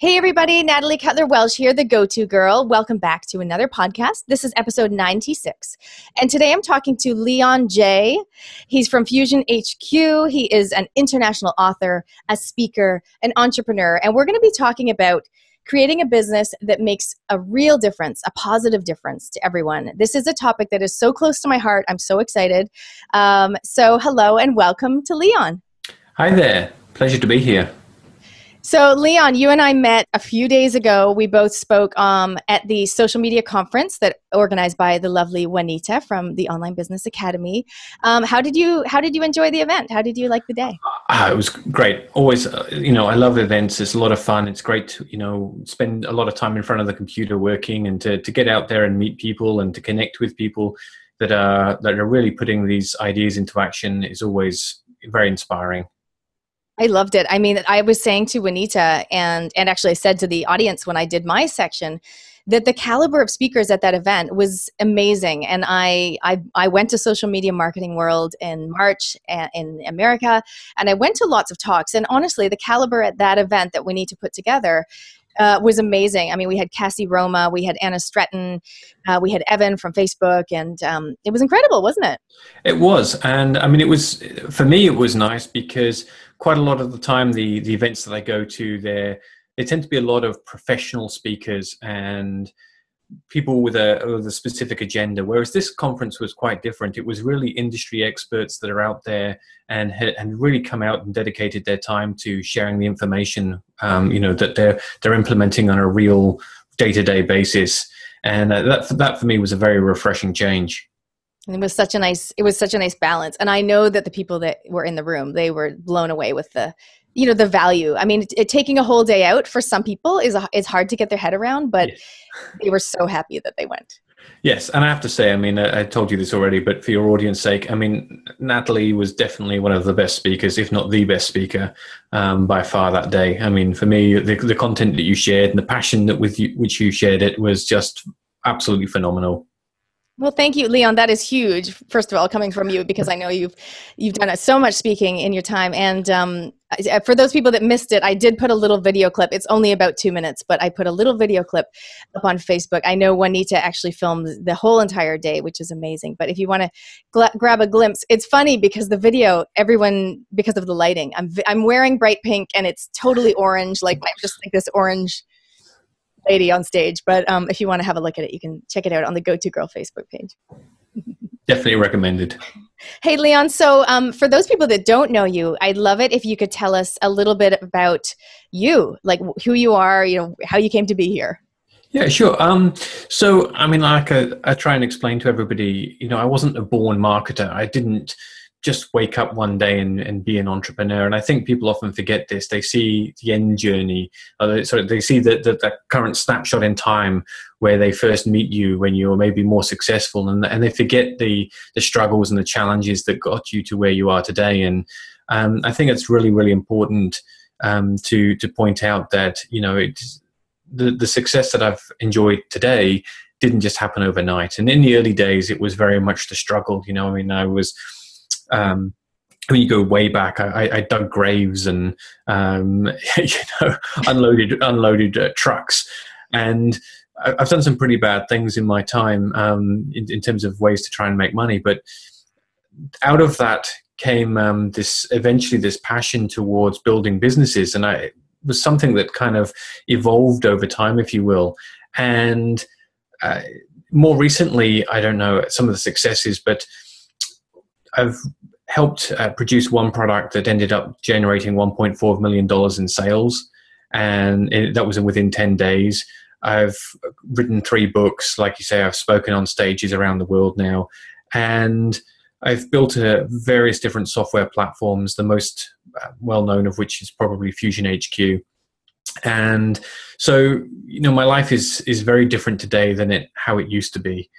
Hey everybody, Natalie Cutler-Welsh here, the go-to girl. Welcome back to another podcast. This is episode 96. And today I'm talking to Leon J. He's from Fusion HQ. He is an international author, a speaker, an entrepreneur. And we're going to be talking about creating a business that makes a real difference, a positive difference to everyone. This is a topic that is so close to my heart. I'm so excited. So hello and welcome to Leon. Hi there. Pleasure to be here. So, Leon, you and I met a few days ago. We both spoke at the social media conference that organized by the lovely Juanita from the Online Business Academy. How did you enjoy the event? How did you like the day? It was great. Always, I love events. It's a lot of fun. It's great to, spend a lot of time in front of the computer working and to get out there and meet people and to connect with people that are really putting these ideas into action is always very inspiring. I loved it. I mean, I was saying to Juanita and actually I said to the audience when I did my section that the caliber of speakers at that event was amazing. And I went to Social Media Marketing World in March in America, and I went to lots of talks. And honestly, the caliber at that event that we need to put together was amazing. I mean, we had Cassie Roma, we had Anna Stretton, we had Evan from Facebook, and it was incredible, wasn't it? It was. And I mean, for me, it was nice because quite a lot of the time, the events that I go to, they tend to be a lot of professional speakers and people with a specific agenda, whereas this conference was quite different. It was really industry experts that are out there and really come out and dedicated their time to sharing the information, that they're implementing on a real day-to-day basis. And that for me was a very refreshing change. And it was such a nice balance. And I know that the people that were in the room, they were blown away with the value. I mean, taking a whole day out for some people is hard to get their head around, but yes. They were so happy that they went. Yes. And I have to say, I mean, I told you this already, but for your audience sake, I mean, Natalie was definitely one of the best speakers, if not the best speaker by far that day. I mean, for me, the content that you shared and the passion which you shared it was just absolutely phenomenal. Well, thank you, Leon. That is huge. First of all, coming from you, because I know you've done so much speaking in your time. And for those people that missed it, I did put a little video clip. It's only about 2 minutes, but I put a little video clip up on Facebook. I know Juanita actually filmed the whole entire day, which is amazing. But if you want to grab a glimpse, it's funny because the video, because of the lighting, I'm wearing bright pink and it's totally orange, like I'm just like this orange lady on stage. But if you want to have a look at it, you can check it out on the Go-To Girl Facebook page. Definitely recommended. Hey, Leon. So for those people that don't know you, I'd love it if you could tell us a little bit about you, like who you are, how you came to be here. Yeah, sure. So, I mean, like I try and explain to everybody, I wasn't a born marketer. I didn't just wake up one day and be an entrepreneur. And I think people often forget this. They see the end journey. They see the current snapshot in time where they first meet you when you're maybe more successful. And they forget the struggles and the challenges that got you to where you are today. And I think it's really, really important to point out that, the success that I've enjoyed today didn't just happen overnight. And in the early days, it was very much the struggle. I mean, I was... when you go way back, I dug graves and unloaded trucks, and I've done some pretty bad things in my time in terms of ways to try and make money. But out of that came eventually this passion towards building businesses, and it was something that kind of evolved over time, if you will. And more recently, I don't know some of the successes, but I've helped produce one product that ended up generating $1.4 million in sales, and that was within 10 days. I've written 3 books. Like you say, I've spoken on stages around the world now, and I've built various different software platforms, the most well-known of which is probably Fusion HQ. And so, my life is very different today than how it used to be.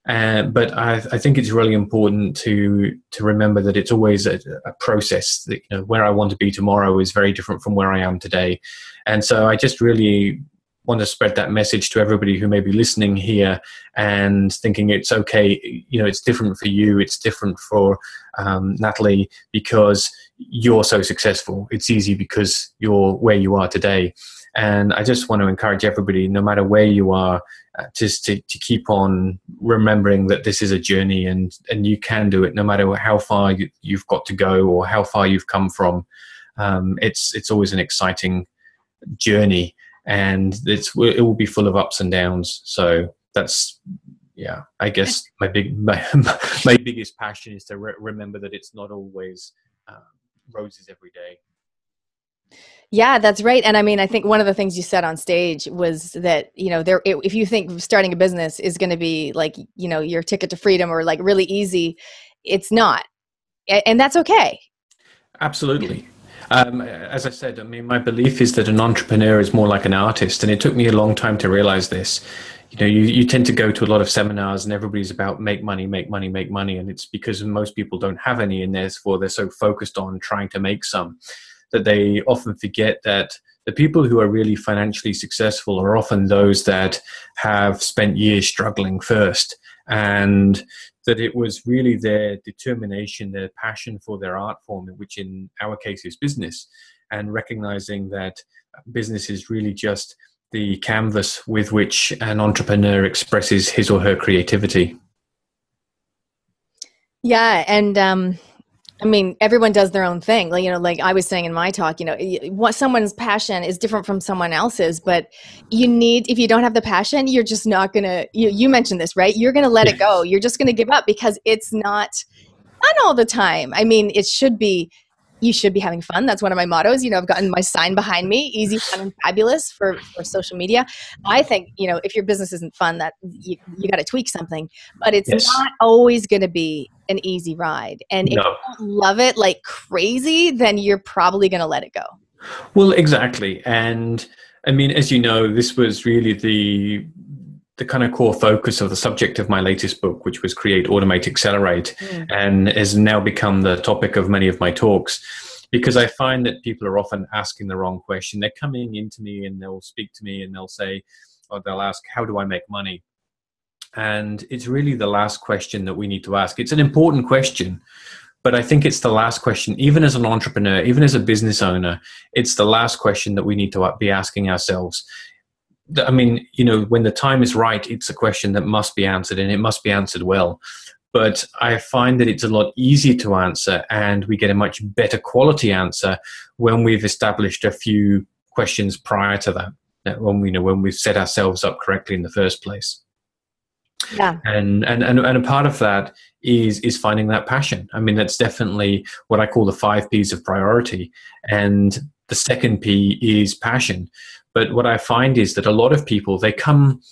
But I think it's really important to remember that it's always a process. That, where I want to be tomorrow is very different from where I am today. And so I just really want to spread that message to everybody who may be listening here and thinking it's okay. It's different for you. It's different for Natalie because you're so successful. It's easy because you're where you are today. And I just want to encourage everybody, no matter where you are, just to keep on remembering that this is a journey, and you can do it no matter how far you've got to go or how far you've come from. It's always an exciting journey, and it will be full of ups and downs. So that's, yeah, I guess my biggest passion is to remember that it's not always roses every day. Yeah, that's right. And I mean, I think one of the things you said on stage was that, if you think starting a business is going to be like, your ticket to freedom or like really easy, it's not. And that's okay. Absolutely. As I said, I mean, my belief is that an entrepreneur is more like an artist, and it took me a long time to realize this. You tend to go to a lot of seminars and everybody's about make money, make money, make money. And it's because most people don't have any, and therefore they're so focused on trying to make some, that they often forget that the people who are really financially successful are often those that have spent years struggling first, and that it was really their determination, their passion for their art form, which in our case is business, and recognizing that business is really just the canvas with which an entrepreneur expresses his or her creativity. Yeah, and I mean, everyone does their own thing. Like I was saying in my talk, what someone's passion is different from someone else's, but if you don't have the passion, you're just not going to, you mentioned this, right? You're going to let it go. You're just going to give up because it's not all the time. I mean, you should be having fun. That's one of my mottos. I've gotten my sign behind me, easy, fun, and fabulous for social media. I think, if your business isn't fun, that you got to tweak something, but it's not always going to be an easy ride. And if you don't love it like crazy, then you're probably going to let it go. Well, exactly. And I mean, as you know, this was really the kind of core focus of the subject of my latest book, which was Create, Automate, Accelerate, and has now become the topic of many of my talks, because I find that people are often asking the wrong question. They're coming into me and they'll speak to me and they'll say, or they'll ask, how do I make money? And it's really the last question that we need to ask. It's an important question, but I think it's the last question, even as an entrepreneur, even as a business owner, it's the last question that we need to be asking ourselves. I mean, when the time is right, it's a question that must be answered, and it must be answered well. But I find that it's a lot easier to answer, and we get a much better quality answer when we've established a few questions prior to that, when we've set ourselves up correctly in the first place. Yeah. And a part of that is finding that passion. I mean, that's definitely what I call the 5 P's of priority. And the second P is passion. But what I find is that a lot of people, they come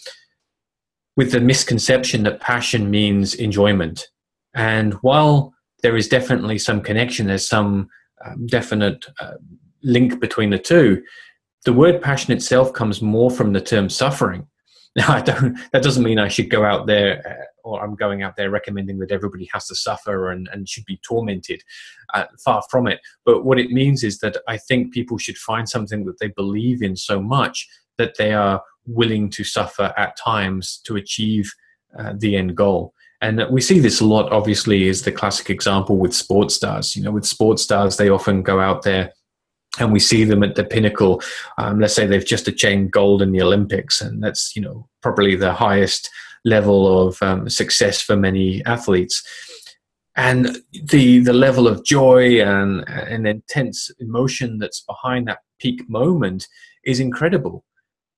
with the misconception that passion means enjoyment. And while there is definitely some connection, there's some definite link between the two, the word passion itself comes more from the term suffering. Now, that doesn't mean I should go out there, or I'm going out there recommending that everybody has to suffer and should be tormented. Far from it. But what it means is that I think people should find something that they believe in so much that they are willing to suffer at times to achieve the end goal. And we see this a lot, obviously, is the classic example with sports stars. With sports stars, they often go out there and we see them at the pinnacle. Let's say they've just achieved gold in the Olympics, and that's, probably the highest level of success for many athletes. And the level of joy and intense emotion that's behind that peak moment is incredible.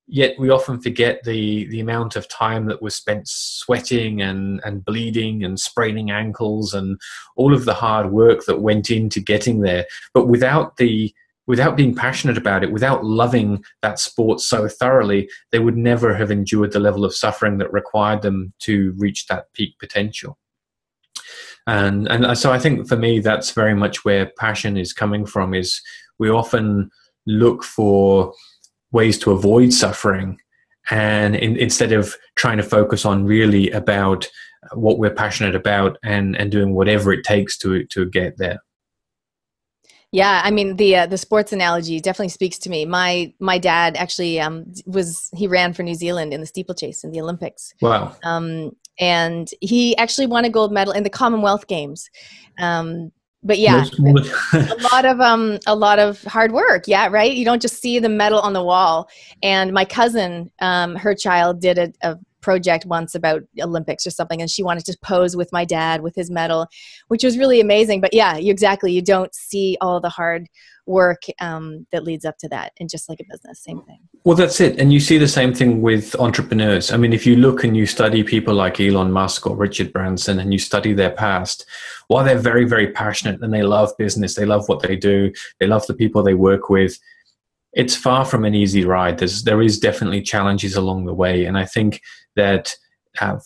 Yet we often forget the amount of time that was spent sweating and bleeding and spraining ankles and all of the hard work that went into getting there. But without being passionate about it, without loving that sport so thoroughly, they would never have endured the level of suffering that required them to reach that peak potential. And so I think for me, that's very much where passion is coming from, is we often look for ways to avoid suffering, and instead of trying to focus on really about what we're passionate about and doing whatever it takes to get there. Yeah, I mean, the sports analogy definitely speaks to me. My dad actually he ran for New Zealand in the steeplechase in the Olympics. Wow. And he actually won a gold medal in the Commonwealth Games. But yeah, More a lot of hard work. Yeah, right. You don't just see the medal on the wall. And my cousin, her child did a project once about Olympics or something, and she wanted to pose with my dad with his medal, which was really amazing. But yeah, exactly. You don't see all the hard work that leads up to that. And just like a business, same thing. Well, that's it. And you see the same thing with entrepreneurs. I mean, if you look and you study people like Elon Musk or Richard Branson and you study their past, while they're very, very passionate and they love business, they love what they do, they love the people they work with, it's far from an easy ride. There is definitely challenges along the way. And I think that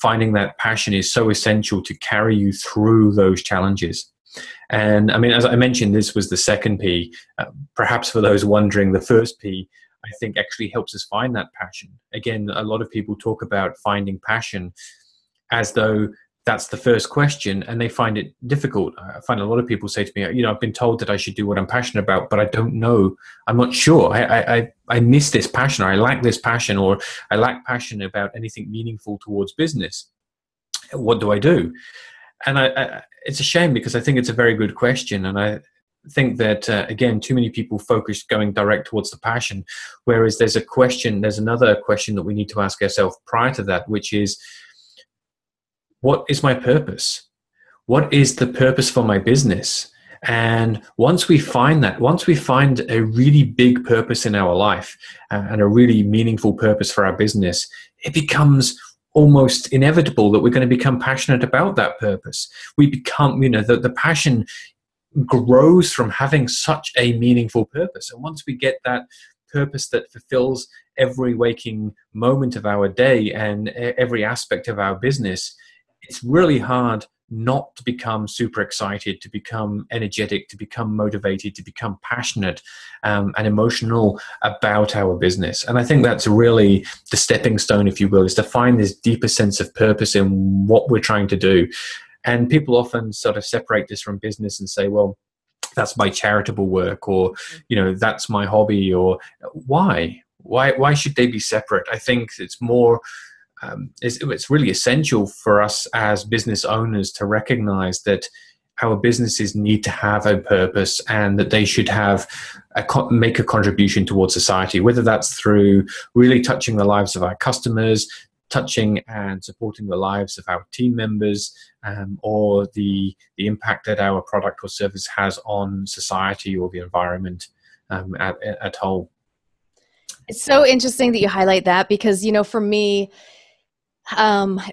finding that passion is so essential to carry you through those challenges. And I mean, as I mentioned, this was the second P. Perhaps for those wondering, the first P, I think, actually helps us find that passion. Again, a lot of people talk about finding passion as though that's the first question, and they find it difficult. I find a lot of people say to me, I've been told that I should do what I'm passionate about, but I don't know. I'm not sure. I miss this passion, or I lack this passion, or I lack passion about anything meaningful towards business. What do I do? And it's a shame, because I think it's a very good question. And I think that, again, too many people focus going direct towards the passion, whereas there's another question that we need to ask ourselves prior to that, which is, what is my purpose? What is the purpose for my business? And once we find a really big purpose in our life and a really meaningful purpose for our business, it becomes almost inevitable that we're going to become passionate about that purpose. We become, the passion grows from having such a meaningful purpose. And once we get that purpose that fulfills every waking moment of our day and every aspect of our business, it's really hard not to become super excited, to become energetic, to become motivated, to become passionate and emotional about our business. And I think that's really the stepping stone, if you will, is to find this deeper sense of purpose in what we're trying to do. And people often sort of separate this from business and say, well, that's my charitable work, or, that's my hobby, or why should they be separate? I think it's more, it's really essential for us as business owners to recognize that our businesses need to have a purpose, and that they should make a contribution towards society, whether that's through really touching the lives of our customers, touching and supporting the lives of our team members, or the impact that our product or service has on society or the environment at whole. It's so interesting that you highlight that, because, for me,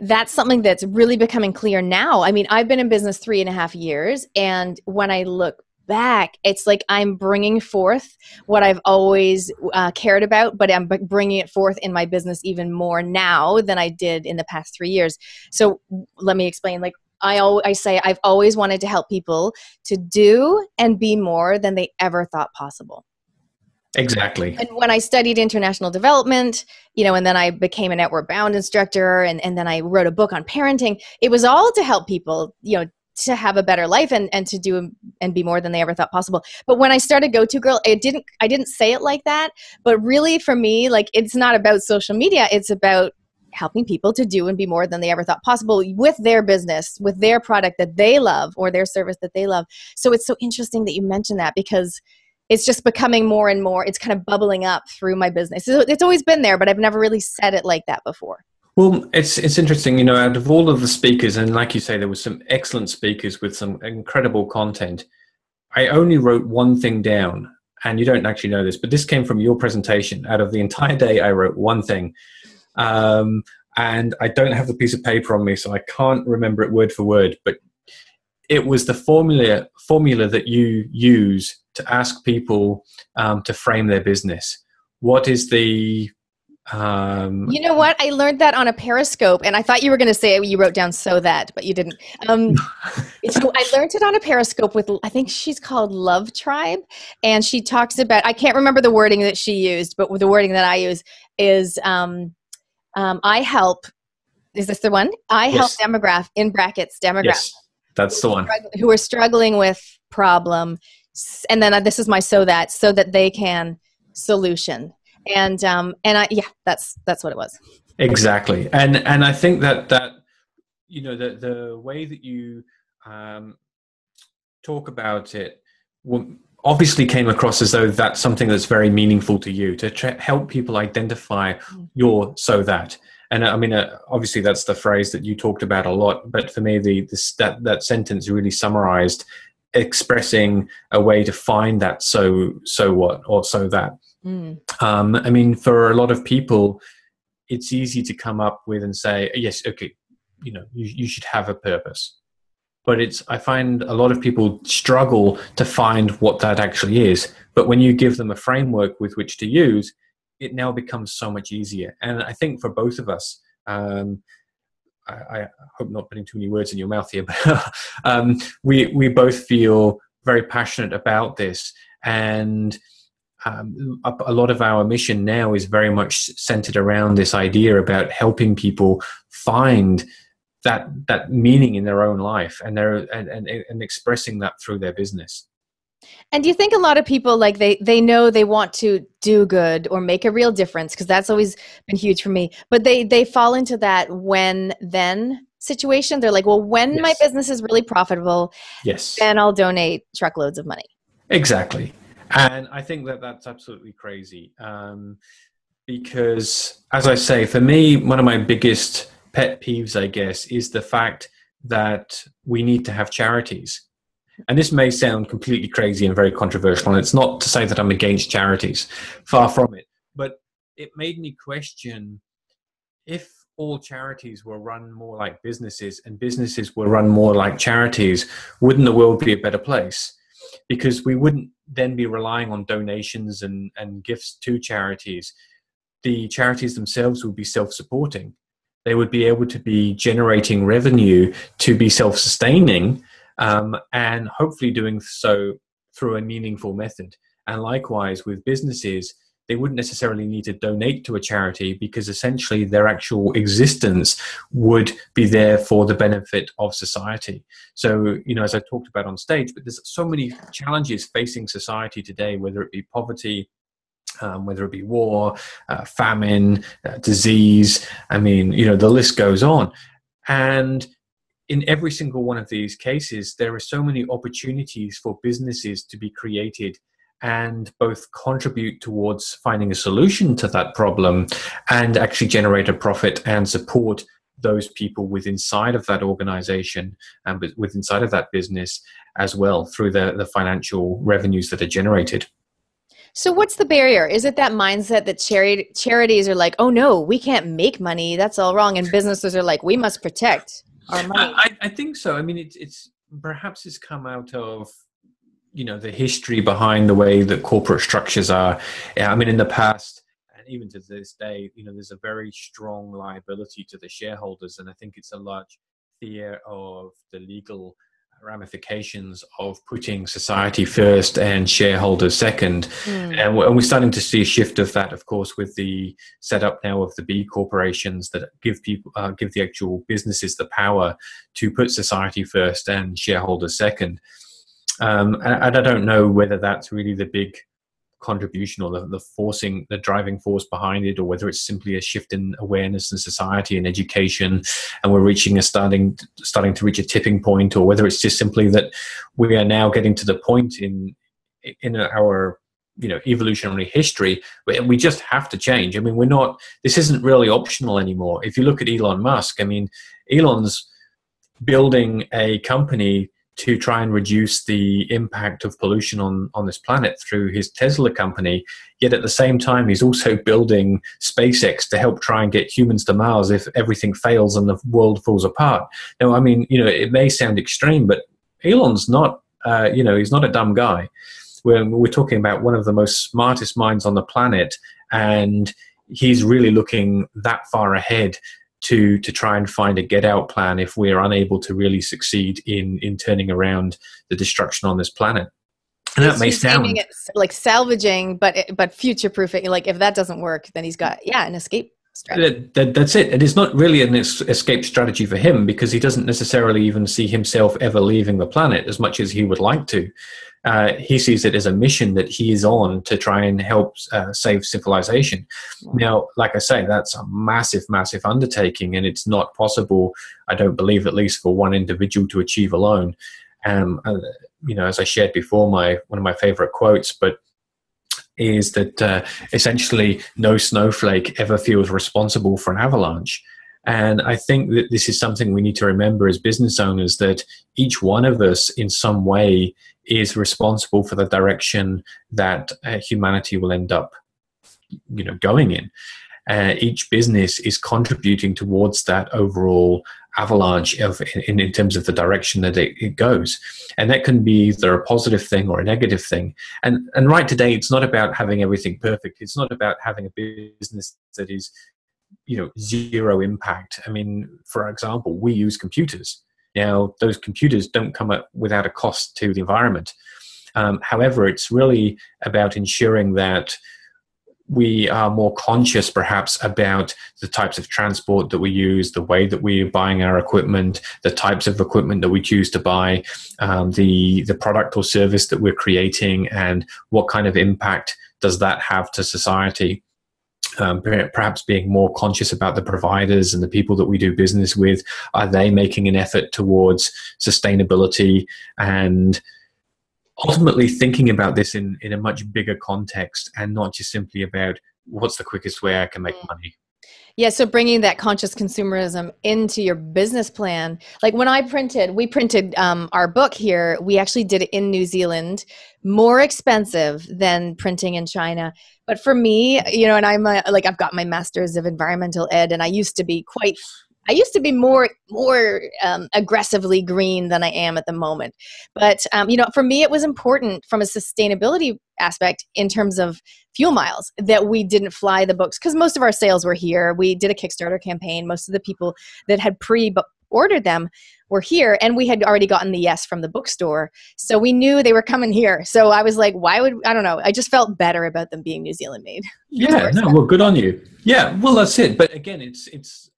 that's something that's really becoming clear now. I mean, I've been in business 3.5 years, and when I look back, it's like I'm bringing forth what I've always cared about, but I'm bringing it forth in my business even more now than I did in the past 3 years. So let me explain. Like I say, I've always wanted to help people to do and be more than they ever thought possible. Exactly. And when I studied international development, and then I became an Outward Bound instructor, and then I wrote a book on parenting, it was all to help people, to have a better life and to do and be more than they ever thought possible. But when I started GoToGirl, I didn't say it like that, but really for me, like, it's not about social media. It's about helping people to do and be more than they ever thought possible with their business, with their product that they love or their service that they love. So it's so interesting that you mentioned that, because it's just becoming more and more, it's kind of bubbling up through my business. It's always been there, but I've never really said it like that before. Well, it's interesting, out of all of the speakers, and like you say, there were some excellent speakers with some incredible content. I only wrote one thing down, and you don't actually know this, but this came from your presentation. Out of the entire day, I wrote one thing. And I don't have the piece of paper on me, so I can't remember it word for word, but it was the formula that you use to ask people to frame their business. What is the... you know what? I learned that on a Periscope, and I thought you were going to say you wrote down "so that," but you didn't. So I learned it on a Periscope with, I think she's called Love Tribe, and she talks about, I can't remember the wording that she used, but the wording that I use is, I help, is this the one? I help demographic, in brackets, demographic. Yes, that's the one. Who are struggling with problem, and then this is my so that they can solution. And that's what it was. Exactly. And I think that the way that you talk about it obviously came across as though that's something that's very meaningful to you, to help people identify your so that. And I mean, obviously that's the phrase that you talked about a lot, but for me, that sentence really summarized expressing a way to find that so what or so that. I mean, for a lot of people, it's easy to come up with and say, yes, okay, you know, you should have a purpose. But I find a lot of people struggle to find what that actually is. But when you give them a framework with which to use, it now becomes so much easier. And I think for both of us, I hope not putting too many words in your mouth here, but we both feel very passionate about this. And a lot of our mission now is very much centered around this idea about helping people find that meaning in their own life, and and expressing that through their business. And do you think a lot of people, like, they know they want to do good or make a real difference, because that's always been huge for me, but they fall into that when then situation? They're like, well, when my business is really profitable, then I'll donate truckloads of money. Exactly. And I think that's absolutely crazy, because, as I say, for me, one of my biggest pet peeves, I guess, is the fact that we need to have charities. And this may sound completely crazy and very controversial, and it's not to say that I'm against charities, far from it, but it made me question, if all charities were run more like businesses and businesses were run more like charities, wouldn't the world be a better place? Because we wouldn't then be relying on donations and gifts to charities. The charities themselves would be self-supporting. They would be able to be generating revenue to be self-sustaining, and hopefully doing so through a meaningful method. And likewise with businesses, they wouldn't necessarily need to donate to a charity, because essentially their actual existence would be there for the benefit of society. So, you know, as I talked about on stage, but there's so many challenges facing society today, whether it be poverty, whether it be war, famine, disease. I mean, you know, the list goes on. And in every single one of these cases, there are so many opportunities for businesses to be created and both contribute towards finding a solution to that problem and actually generate a profit and support those people within inside of that organization and within inside of that business as well, through the financial revenues that are generated. So what's the barrier? Is it that mindset that charities are like, oh no, we can't make money, that's all wrong, and businesses are like, we must protect our money? I think so. I mean, it's perhaps it's come out of, you know, the history behind the way that corporate structures are. I mean, in the past, and even to this day, you know, there's a very strong liability to the shareholders, and I think it's a large fear of the legal ramifications of putting society first and shareholders second. And we're starting to see a shift of that, of course, with the setup now of the B corporations that give the actual businesses the power to put society first and shareholders second. And I don't know whether that's really the big contribution or the driving force behind it, or whether it's simply a shift in awareness in society and education, and we're starting to reach a tipping point, or whether it's just simply that we are now getting to the point in our, you know, evolutionary history where we just have to change. I mean, this isn't really optional anymore. If you look at Elon Musk, I mean, Elon's building a company to try and reduce the impact of pollution on this planet through his Tesla company. Yet at the same time, he's also building SpaceX to help try and get humans to Mars if everything fails and the world falls apart. Now, I mean, you know, it may sound extreme, but Elon's not, you know, he's not a dumb guy. We're talking about one of the most smartest minds on the planet, and he's really looking that far ahead to try and find a get out plan if we're unable to really succeed in turning around the destruction on this planet. And that may sound like salvaging, but future proofing. Like, if that doesn't work, then he's got an escape strategy. That's it. And it's not really an escape strategy for him, because he doesn't necessarily even see himself ever leaving the planet as much as he would like to. He sees it as a mission that he is on to try and help save civilization. Now, like I say, that's a massive, massive undertaking, and it's not possible, I don't believe, at least for one individual to achieve alone. As I shared before, one of my favorite quotes, but is that essentially no snowflake ever feels responsible for an avalanche. And I think that this is something we need to remember as business owners, that each one of us in some way is responsible for the direction that humanity will end up, going in. Each business is contributing towards that overall avalanche in terms of the direction that it goes. And that can be either a positive thing or a negative thing. And right today, it's not about having everything perfect. It's not about having a business that is, zero impact. I mean, for example, we use computers. Now, those computers don't come up without a cost to the environment. However, it's really about ensuring that we are more conscious perhaps about the types of transport that we use, the way that we're buying our equipment, the types of equipment that we choose to buy, the product or service that we're creating, and what kind of impact does that have to society. Perhaps being more conscious about the providers and the people that we do business with. Are they making an effort towards sustainability? And ultimately thinking about this in a much bigger context, and not just simply about what's the quickest way I can make money. Yeah, so bringing that conscious consumerism into your business plan. Like when we printed our book here, we actually did it in New Zealand, more expensive than printing in China. But for me, and I've got my master's of environmental ed, and I used to be more aggressively green than I am at the moment. But, for me, it was important from a sustainability aspect in terms of fuel miles that we didn't fly the books, because most of our sales were here. We did a Kickstarter campaign. Most of the people that had pre-ordered them were here, and we had already gotten the yes from the bookstore. So we knew they were coming here. So I was like, I don't know. I just felt better about them being New Zealand made. Yeah, no, well, good on you. Yeah, well, that's it. But again, it's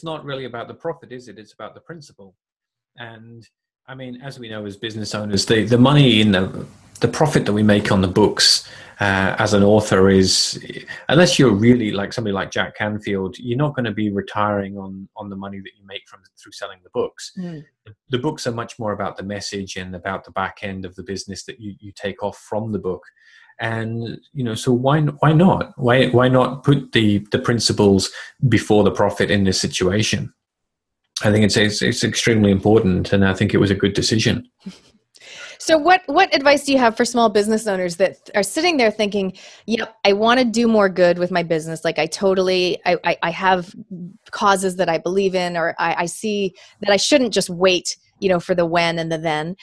not really about the profit, is it? It's about the principle. And I mean, as we know as business owners, the money in the profit that we make on the books as an author is, unless you're really like somebody like Jack Canfield, you're not going to be retiring on the money that you make through selling the books. The books are much more about the message and about the back end of the business that you take off from the book. And so why not? Why not put the principles before the profit in this situation? I think it's extremely important, and I think it was a good decision. So what advice do you have for small business owners that are sitting there thinking, yep, I want to do more good with my business. Like I have causes that I believe in, or I see that I shouldn't just wait, for the when and the then.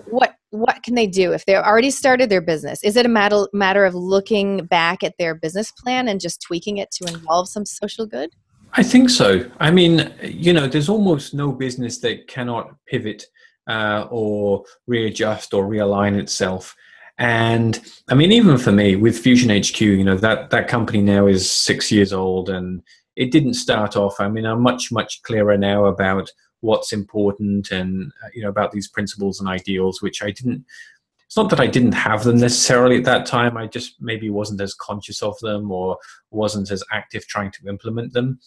What can they do if they've already started their business? Is it a matter of looking back at their business plan and just tweaking it to involve some social good? I think so. I mean, there's almost no business that cannot pivot or readjust or realign itself. And I mean, even for me with Fusion HQ, that company now is 6 years old, and it didn't start off. I mean, I'm much, much clearer now about what's important and, about these principles and ideals, which it's not that I didn't have them necessarily at that time. I just maybe wasn't as conscious of them or wasn't as active trying to implement them.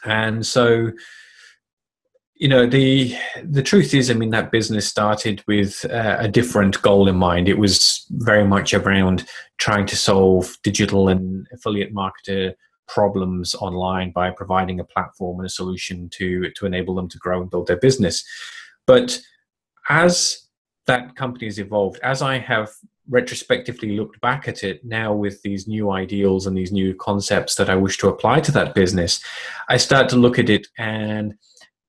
And so, the truth is, I mean, that business started with a different goal in mind. It was very much around trying to solve digital and affiliate marketer problems online by providing a platform and a solution to enable them to grow and build their business. But as that company has evolved, as I have retrospectively looked back at it now with these new ideals and these new concepts that I wish to apply to that business, I start to look at it, and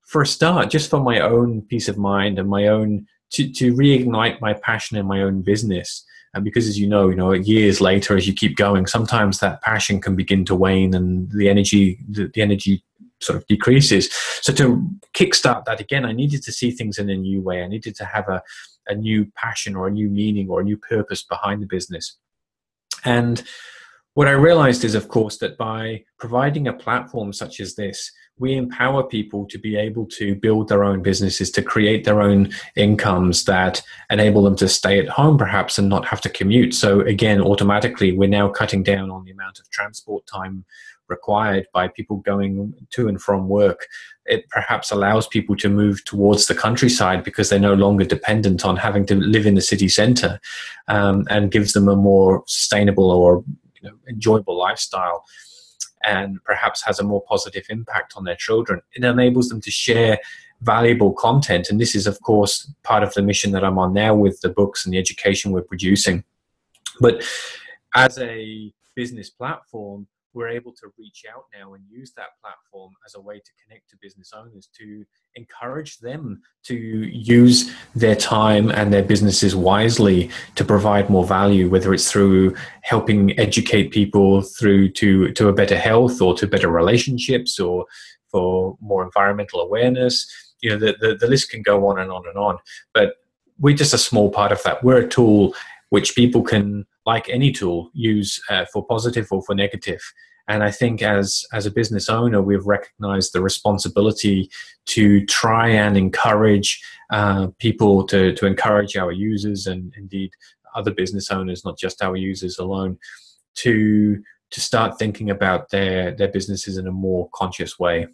for a start, just for my own peace of mind and my own, to reignite my passion in my own business. And because, as you know, years later, as you keep going, sometimes that passion can begin to wane and the energy sort of decreases. So to kickstart that again, I needed to see things in a new way. I needed to have a new passion or a new meaning or a new purpose behind the business. And what I realized is, of course, that by providing a platform such as this, we empower people to be able to build their own businesses, to create their own incomes that enable them to stay at home perhaps and not have to commute. So again, automatically, we're now cutting down on the amount of transport time required by people going to and from work. It perhaps allows people to move towards the countryside because they're no longer dependent on having to live in the city centre, and gives them a more sustainable or enjoyable lifestyle, and perhaps has a more positive impact on their children. It enables them to share valuable content. And this is, of course, part of the mission that I'm on now with the books and the education we're producing. But as a business platform, we're able to reach out now and use that platform as a way to connect to business owners, to encourage them to use their time and their businesses wisely to provide more value, whether it's through helping educate people through to a better health, or to better relationships, or for more environmental awareness. The list can go on and on and on. But we're just a small part of that. We're a tool which people can, like any tool, use for positive or for negative. And I think as a business owner, we've recognized the responsibility to try and encourage people, to encourage our users, and indeed other business owners, not just our users alone, to start thinking about their businesses in a more conscious way.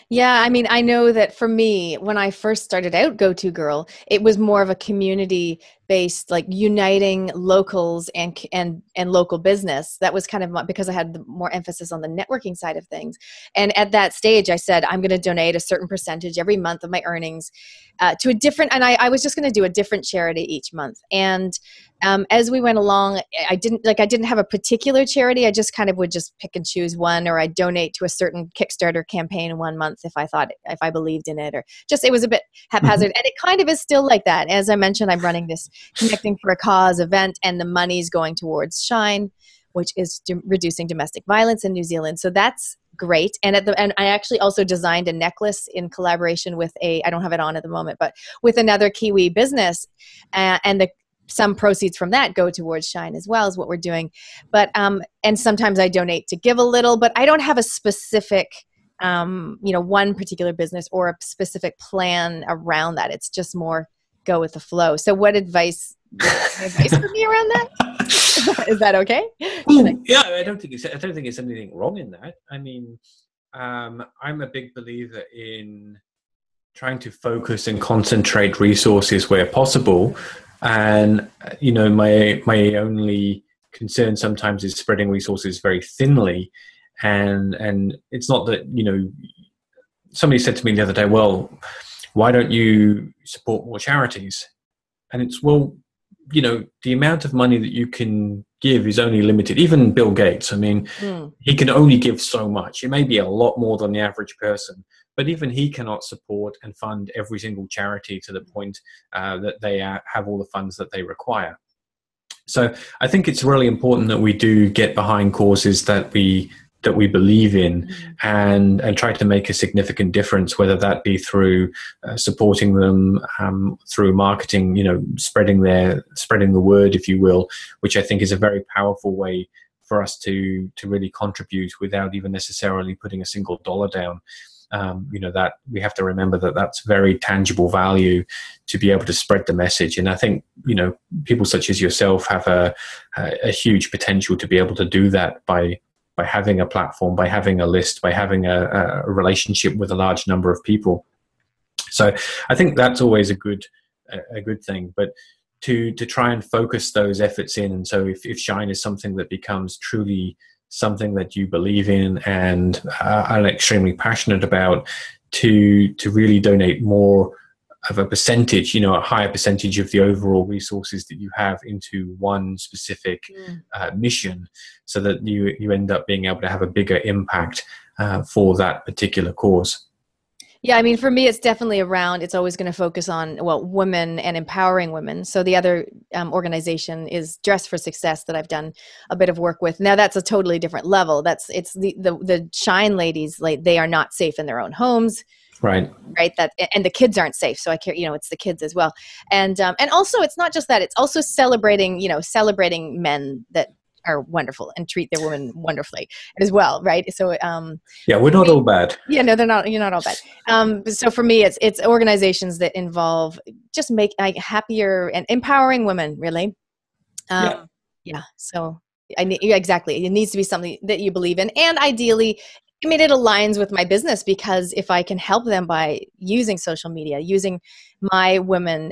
Yeah, I mean, I know that for me, when I first started out Go2Girl, it was more of a community-based, like uniting locals and local business. That was kind of because I had more emphasis on the networking side of things. And at that stage, I said, I'm going to donate a certain percentage every month of my earnings to a different, and I was just going to do a different charity each month. And as we went along, I didn't have a particular charity. I just kind of would just pick and choose one, or I'd donate to a certain Kickstarter campaign 1 month if I believed in it, or just, it was a bit haphazard. And it kind of is still like that. As I mentioned, I'm running this Connecting for a Cause event, and the money's going towards Shine, which is reducing domestic violence in New Zealand. So that's great. And I actually also designed a necklace in collaboration with I don't have it on at the moment, but with another Kiwi business, and some proceeds from that go towards Shine as well, is what we're doing. But and sometimes I donate to give a little, but I don't have a specific one particular business or a specific plan around that. It's just more go with the flow. So what advice for me around that? Is that okay? Yeah, I don't think it's anything wrong in that. I mean, I'm a big believer in trying to focus and concentrate resources where possible. And my only concern sometimes is spreading resources very thinly. And it's not that, somebody said to me the other day, well, why don't you support more charities? And it's, well, the amount of money that you can give is only limited. Even Bill Gates, I mean, he can only give so much. It may be a lot more than the average person, but even he cannot support and fund every single charity to the point that they have all the funds that they require. So I think it's really important that we do get behind causes that we believe in, and try to make a significant difference, whether that be through supporting them, through marketing, spreading the word, if you will, which I think is a very powerful way for us to really contribute without even necessarily putting a single dollar down. That we have to remember that that's very tangible value to be able to spread the message. And I think, people such as yourself have a huge potential to be able to do that by having a platform, by having a list, by having a relationship with a large number of people. So I think that's always a good thing. But to try and focus those efforts in, and so if Shine is something that becomes truly something that you believe in and are extremely passionate about, to really donate more of a percentage, a higher percentage of the overall resources that you have into one specific mission, so that you end up being able to have a bigger impact for that particular cause. Yeah, I mean, for me, it's definitely it's always going to focus on, women and empowering women. So the other organization is Dress for Success that I've done a bit of work with. Now that's a totally different level. It's the Shine ladies, like, they are not safe in their own homes. Right. And the kids aren't safe. So I care, it's the kids as well. And also, it's not just that, it's also celebrating men that are wonderful and treat their women wonderfully as well. Right. So, yeah, we're not all bad. Yeah, no, you're not all bad. So for me, it's organizations that involve just happier and empowering women, really. Yeah. So Exactly. It needs to be something that you believe in. And ideally, I mean, it aligns with my business, because if I can help them by using social media, using my women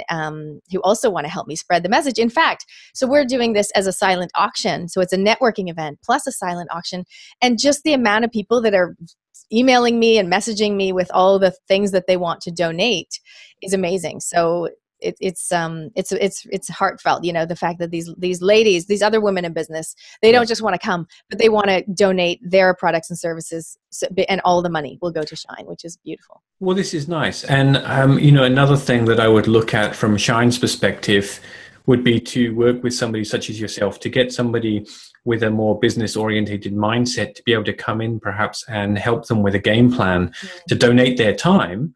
who also want to help me spread the message. In fact, so we're doing this as a silent auction. So it's a networking event plus a silent auction. And just the amount of people that are emailing me and messaging me with all the things that they want to donate is amazing. So it's heartfelt, you know, the fact that these ladies, these other women in business, they don't just want to come, but they want to donate their products and services, and all the money will go to Shine, which is beautiful. Well, this is nice. And, you know, another thing that I would look at from Shine's perspective would be to work with somebody such as yourself, to get somebody with a more business oriented mindset to be able to come in perhaps and help them with a game plan, to donate their time,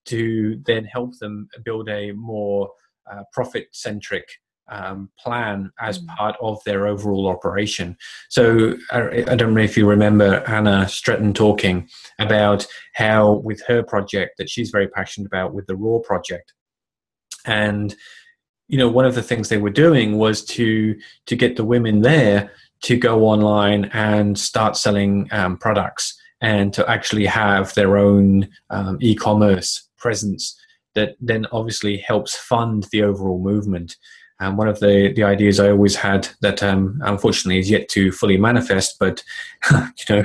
to then help them build a more profit-centric plan as part of their overall operation. So I don't know if you remember Anna Stretton talking about how with her project that she's very passionate about, with the Raw project. And, you know, one of the things they were doing was to get the women there to go online and start selling products, and to actually have their own e-commerce presence that then obviously helps fund the overall movement. And one of the ideas I always had that unfortunately is yet to fully manifest, but you know,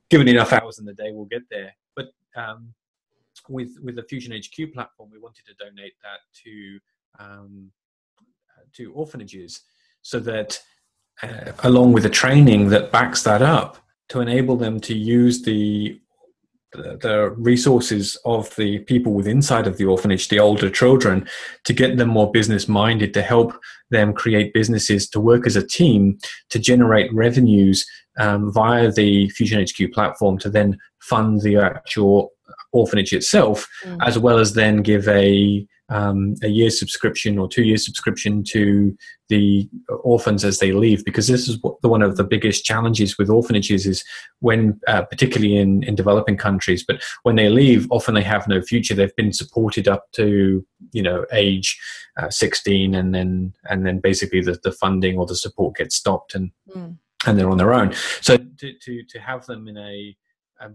given enough hours in the day, we'll get there. But with the Fusion HQ platform, we wanted to donate that to orphanages, so that along with the training that backs that up, to enable them to use the resources of the people with inside of the orphanage, the older children, to get them more business minded, to help them create businesses, to work as a team, to generate revenues via the Fusion HQ platform, to then fund the actual orphanage itself, as well as then give a year's subscription or 2 years subscription to the orphans as they leave. Because this is one of the biggest challenges with orphanages is when, particularly in developing countries, but when they leave, often they have no future. They've been supported up to, you know, age 16, and then basically the funding or the support gets stopped, and they're on their own. So to have them in a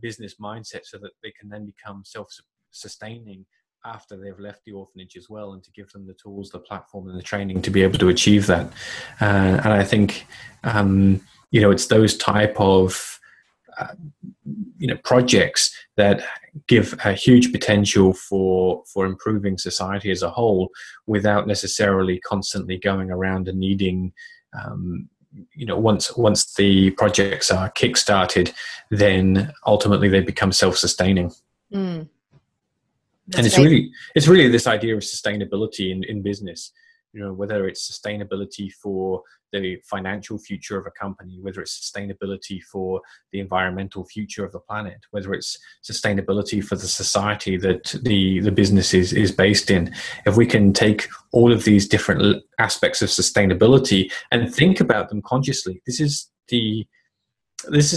business mindset, so that they can then become self-sustaining after they've left the orphanage as well, and to give them the tools, the platform, and the training to be able to achieve that. And I think, you know, it's those type of, you know, projects that give a huge potential for improving society as a whole, without necessarily constantly going around and needing, you know, once the projects are kick-started, then ultimately they become self-sustaining. And it's really this idea of sustainability in business, you know, whether it's sustainability for the financial future of a company, whether it's sustainability for the environmental future of the planet, whether it's sustainability for the society that the business is based in. If we can take all of these different aspects of sustainability and think about them consciously, this is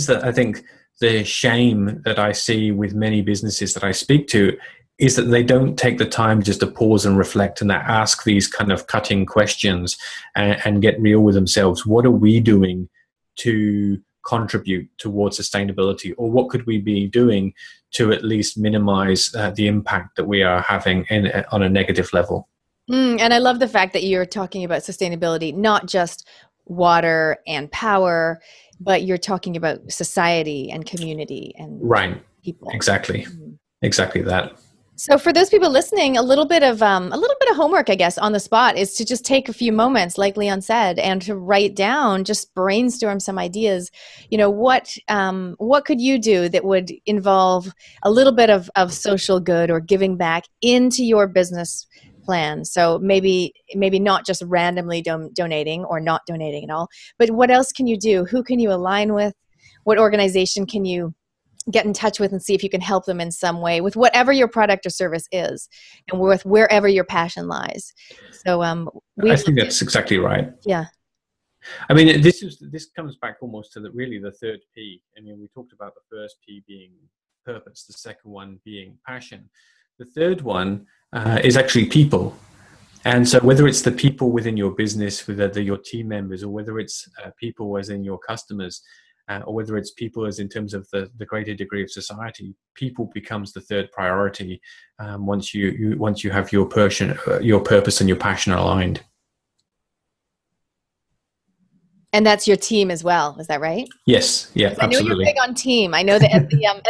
I think the shame that I see with many businesses that I speak to, is that they don't take the time just to pause and reflect and ask these kind of cutting questions and get real with themselves. What are we doing to contribute towards sustainability, or what could we be doing to at least minimize the impact that we are having on a negative level? And I love the fact that you're talking about sustainability, not just water and power, but you're talking about society and community and people. Exactly. Exactly that. So for those people listening, a little bit of homework, I guess, on the spot is to just take a few moments, like Leon said, and to write down, just brainstorm some ideas. You know, what could you do that would involve a little bit of social good or giving back into your business plan? So maybe not just randomly donating or not donating at all, but what else can you do? Who can you align with? What organization can you get in touch with and see if you can help them in some way with whatever your product or service is, and with wherever your passion lies. So I think that's exactly right. Yeah. I mean, this comes back almost to the third P. I mean, we talked about the first P being purpose, the second one being passion. The third one is actually people. And so whether it's the people within your business, whether they're your team members, or whether it's people as in your customers, or whether it's people as in terms of the greater degree of society, people becomes the third priority once you have your purpose and your passion aligned. And that's your team as well. Is that right? Yes. Yeah, absolutely. I know you're big on team. I know that at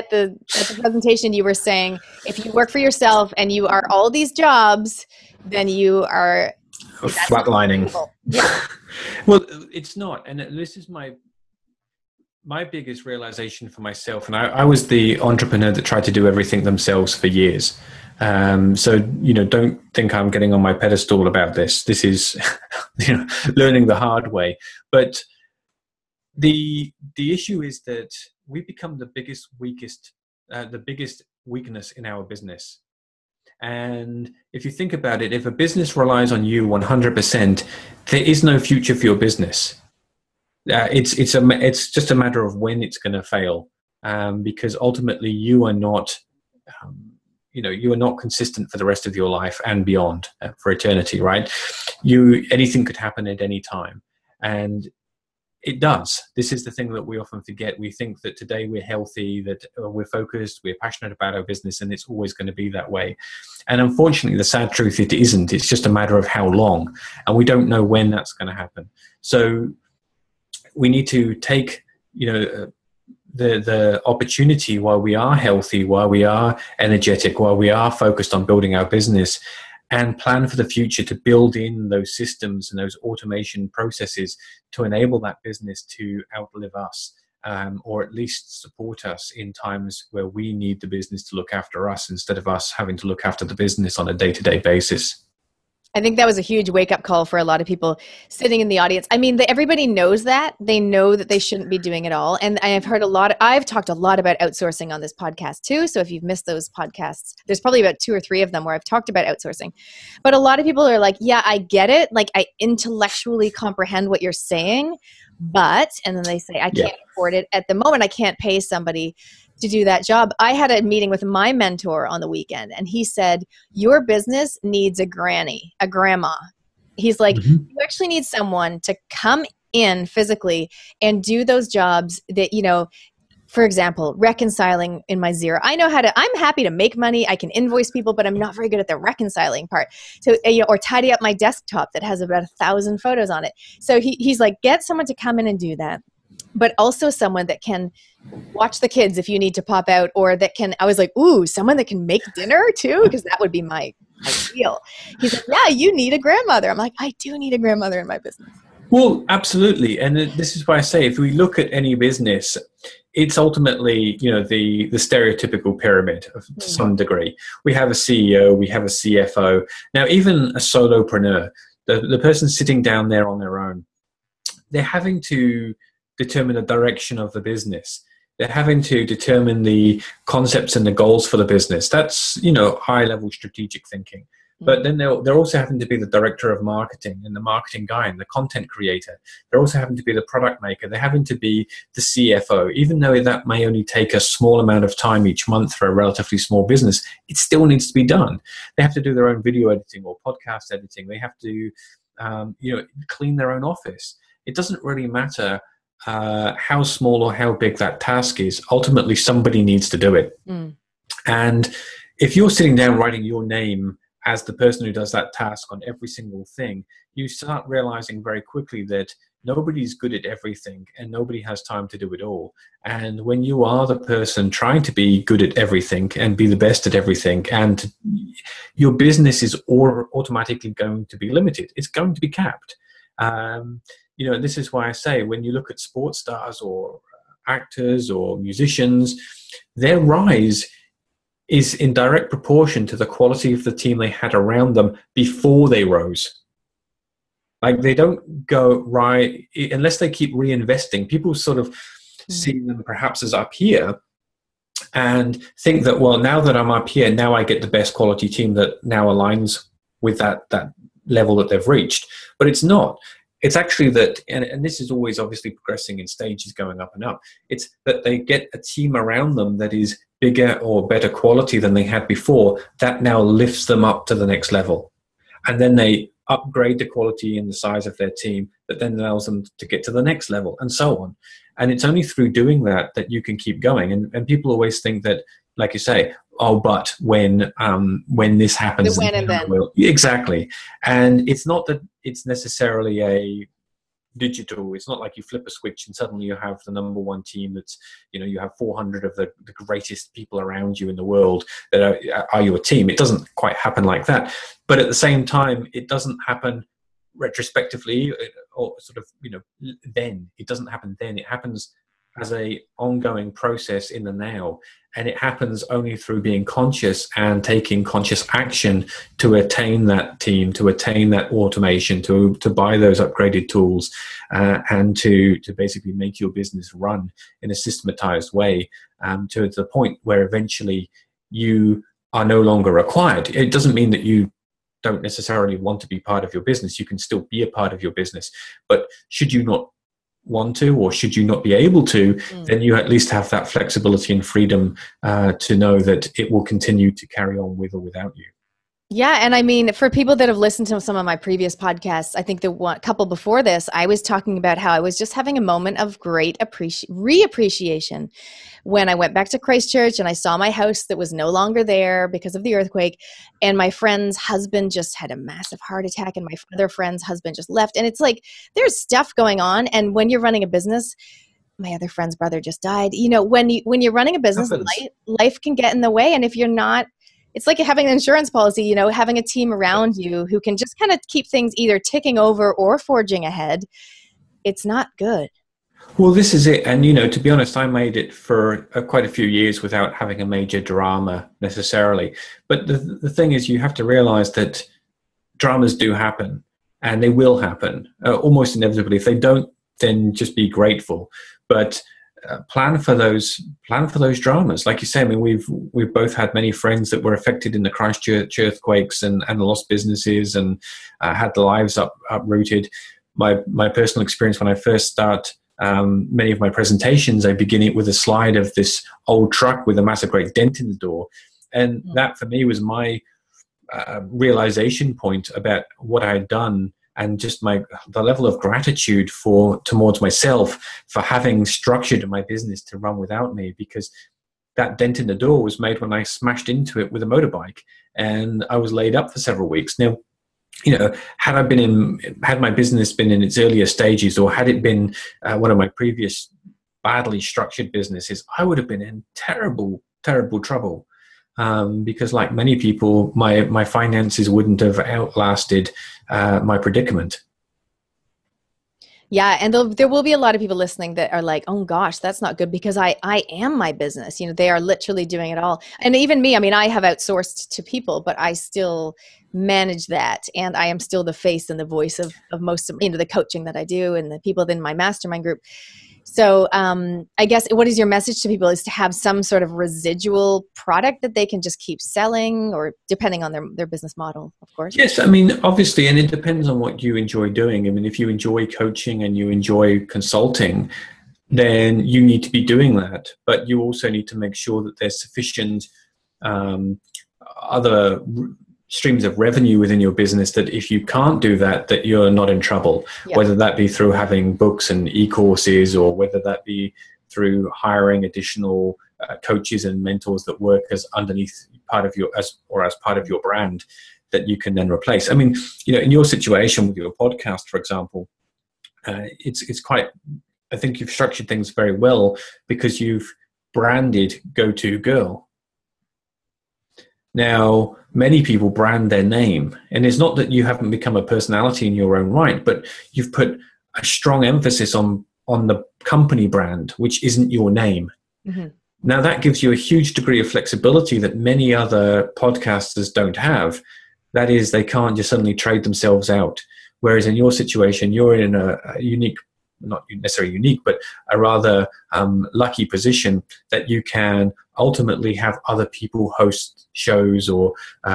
the presentation you were saying, if you work for yourself and you are all these jobs, then you are flatlining. Yeah. Well, it's not. And this is my biggest realization for myself. And I was the entrepreneur that tried to do everything themselves for years. So, don't think I'm getting on my pedestal about this. This is, learning the hard way. But the issue is that we become the biggest weakness in our business. And if you think about it, if a business relies on you 100%, there is no future for your business. It's just a matter of when it's going to fail, because ultimately you are not, you are not consistent for the rest of your life and beyond, for eternity, right? Anything could happen at any time, and it does. This is the thing that we often forget. We think that today we're healthy, that we're focused, we're passionate about our business, and it's always going to be that way. And unfortunately, the sad truth, it isn't. It's just a matter of how long, and we don't know when that's going to happen. So we need to take, the opportunity while we are healthy, while we are energetic, while we are focused on building our business, and plan for the future to build in those systems and those automation processes to enable that business to outlive us, or at least support us in times where we need the business to look after us instead of us having to look after the business on a day-to-day basis. I think that was a huge wake-up call for a lot of people sitting in the audience. I mean, everybody knows that. They know that they shouldn't be doing it all. And I've talked a lot about outsourcing on this podcast too. So if you've missed those podcasts, there's probably about 2 or 3 of them where I've talked about outsourcing. But a lot of people are like, yeah, I get it. Like, I intellectually comprehend what you're saying, but, and then they say, I can't afford it. At the moment, I can't pay somebody to do that job. I had a meeting with my mentor on the weekend, and he said, your business needs a grandma. He's like, you actually need someone to come in physically and do those jobs that, for example, reconciling in my Xero. I'm happy to make money. I can invoice people, but I'm not very good at the reconciling part. So, or tidy up my desktop that has about 1,000 photos on it. So he's like, get someone to come in and do that, but also someone that can watch the kids if you need to pop out, or I was like, ooh, someone that can make dinner too, because that would be my ideal. He's like, yeah, you need a grandmother. I'm like, I do need a grandmother in my business. Well, absolutely. And this is why I say, if we look at any business, it's ultimately, the stereotypical pyramid to some degree. We have a CEO, we have a CFO. Now, even a solopreneur, the person sitting down there on their own, they're having to determine the direction of the business. They're having to determine the concepts and the goals for the business. That's, high level strategic thinking. But then they're also having to be the director of marketing and the marketing guy and the content creator. They're also having to be the product maker. They're having to be the CFO. Even though that may only take a small amount of time each month for a relatively small business, it still needs to be done. They have to do their own video editing or podcast editing. They have to, clean their own office. It doesn't really matter how small or how big that task is. Ultimately, somebody needs to do it. And if you're sitting down writing your name as the person who does that task on every single thing, you start realizing very quickly that nobody's good at everything and nobody has time to do it all. And when you are the person trying to be good at everything and be the best at everything, and your business is automatically going to be limited, it's going to be capped. This is why I say, when you look at sports stars or actors or musicians, their rise is in direct proportion to the quality of the team they had around them before they rose. Like, they don't go right unless they keep reinvesting. People sort of see them perhaps as up here and think that, well, now that I'm up here, now I get the best quality team that now aligns with that level that they've reached. But it's not. It's actually that, and this is always obviously progressing in stages, going up and up. It's that they get a team around them that is bigger or better quality than they had before, that now lifts them up to the next level. and then they upgrade the quality and the size of their team that then allows them to get to the next level, and so on. And it's only through doing that that you can keep going. And people always think that, like you say, oh, but when this happens, the when and then. Exactly. And it's not that it's necessarily a digital. It's not like you flip a switch and suddenly you have the number one team that's, you have 400 of the greatest people around you in the world that are your team. It doesn't quite happen like that. But at the same time, it doesn't happen retrospectively or sort of, then. It doesn't happen then. It happens as a ongoing process in the now. And it happens only through being conscious and taking conscious action to attain that team, to attain that automation, to buy those upgraded tools, and to basically make your business run in a systematized way, to the point where eventually you are no longer required. It doesn't mean that you don't necessarily want to be part of your business. You can still be a part of your business. But should you not want to, or should you not be able to, then you at least have that flexibility and freedom to know that it will continue to carry on with or without you. Yeah. And I mean, for people that have listened to some of my previous podcasts, I think the couple before this, I was talking about how I was just having a moment of great reappreciation when I went back to Christchurch and I saw my house that was no longer there because of the earthquake. And my friend's husband just had a massive heart attack, and my other friend's husband just left. And it's like, there's stuff going on. And when you're running a business, my other friend's brother just died. When you're running a business, life can get in the way. And if you're not, it's like having an insurance policy, having a team around you who can just kind of keep things either ticking over or forging ahead. It's not good. Well, this is it. And, to be honest, I made it for quite a few years without having a major drama necessarily. But the thing is, you have to realize that dramas do happen, and they will happen almost inevitably. If they don't, then just be grateful. But plan for those dramas. Like you say, I mean, we've both had many friends that were affected in the Christchurch earthquakes and lost businesses and had their lives uprooted. My personal experience when I first start many of my presentations, I begin it with a slide of this old truck with a massive great dent in the door. And that for me was my realization point about what I had done, and just the level of gratitude towards myself for having structured my business to run without me, because that dent in the door was made when I smashed into it with a motorbike, and I was laid up for several weeks. Now, had my business been in its earlier stages, or had it been one of my previous badly structured businesses, I would have been in terrible, terrible trouble. Because like many people, my finances wouldn't have outlasted my predicament. Yeah, and there will be a lot of people listening that are like, oh gosh, that's not good, because I am my business. they are literally doing it all. And even me, I mean, I have outsourced to people, but I still manage that. And I am still the face and the voice of most of, the coaching that I do and the people in my mastermind group. So I guess what is your message to people is to have some sort of residual product that they can just keep selling, or depending on their business model, of course. Yes, I mean, obviously, and it depends on what you enjoy doing. I mean, if you enjoy coaching and you enjoy consulting, then you need to be doing that. But you also need to make sure that there's sufficient other streams of revenue within your business, that if you can't do that you're not in trouble. Yep. Whether that be through having books and e-courses, or whether that be through hiring additional coaches and mentors that work as underneath part of as part of your brand that you can then replace. I mean, in your situation with your podcast, for example, it's quite, I think you've structured things very well, because you've branded Go-To Girl. Now, many people brand their name, and it's not that you haven't become a personality in your own right, but you've put a strong emphasis on the company brand, which isn't your name. Mm-hmm. Now, that gives you a huge degree of flexibility that many other podcasters don't have. That is, they can't just suddenly trade themselves out. Whereas in your situation, you're in a unique, not necessarily unique, but a rather lucky position that you can ultimately have other people host shows or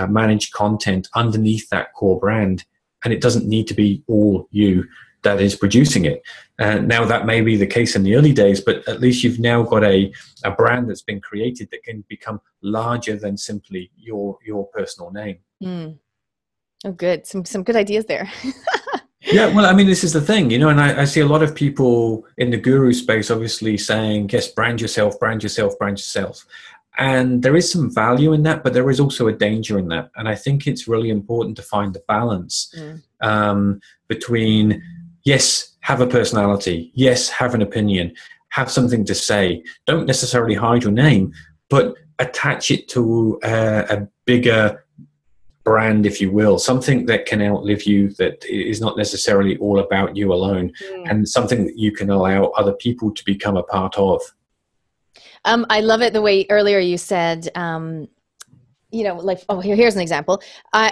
manage content underneath that core brand. And it doesn't need to be all you that is producing it. Now, that may be the case in the early days, but at least you've now got a brand that's been created that can become larger than simply your personal name. Oh, good. Some good ideas there. Yeah, well, I mean, this is the thing, and I see a lot of people in the guru space obviously saying, yes, brand yourself, brand yourself, brand yourself. And there is some value in that, but there is also a danger in that. And I think it's really important to find the balance between, yes, have a personality, yes, have an opinion, have something to say. Don't necessarily hide your name, but attach it to a bigger brand, if you will, something that can outlive you, that is not necessarily all about you alone, and something that you can allow other people to become a part of. I love it the way earlier you said, like, oh, here's an example.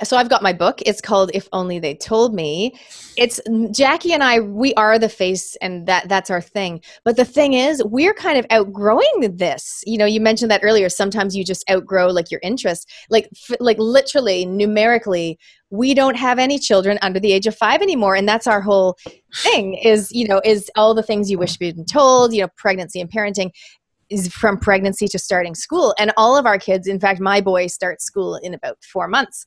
So I've got my book. It's called If Only They Told Me. It's Jackie and I, we are the face, and that's our thing. But the thing is, we're kind of outgrowing this. You mentioned that earlier. Sometimes you just outgrow like your interests, like literally numerically, we don't have any children under the age of 5 anymore. And that's our whole thing is all the things you wish you'd been told, pregnancy and parenting, is from pregnancy to starting school. And all of our kids, in fact, my boy starts school in about 4 months.